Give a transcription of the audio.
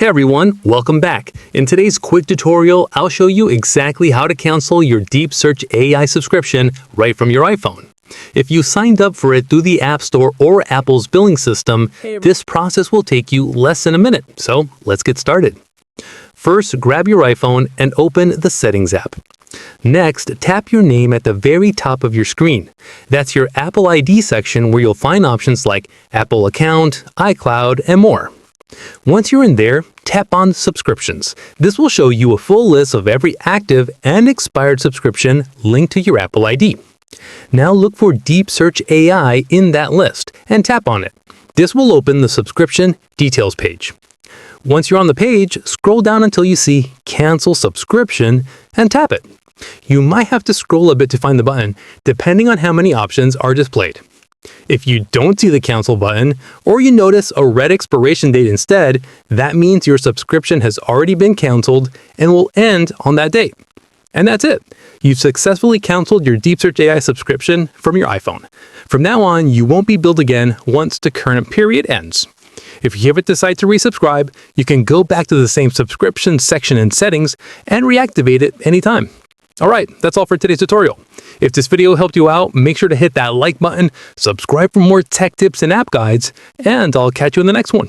Hey everyone, welcome back. In today's quick tutorial, I'll show you exactly how to cancel your DeepSearch AI subscription right from your iPhone. If you signed up for it through the App Store or Apple's billing system, this process will take you less than a minute, so let's get started. First, grab your iPhone and open the Settings app. Next, tap your name at the very top of your screen. That's your Apple ID section where you'll find options like Apple Account, iCloud, and more. Once you're in there, tap on Subscriptions. This will show you a full list of every active and expired subscription linked to your Apple ID. Now look for DeepSearch AI in that list and tap on it. This will open the subscription details page. Once you're on the page, scroll down until you see Cancel Subscription and tap it. You might have to scroll a bit to find the button, depending on how many options are displayed. If you don't see the cancel button, or you notice a red expiration date instead, that means your subscription has already been canceled and will end on that date. And that's it. You've successfully canceled your DeepSearch AI subscription from your iPhone. From now on, you won't be billed again once the current period ends. If you ever decide to resubscribe, you can go back to the same subscription section in Settings and reactivate it anytime. Alright, that's all for today's tutorial. If this video helped you out, make sure to hit that like button, subscribe for more tech tips and app guides, and I'll catch you in the next one.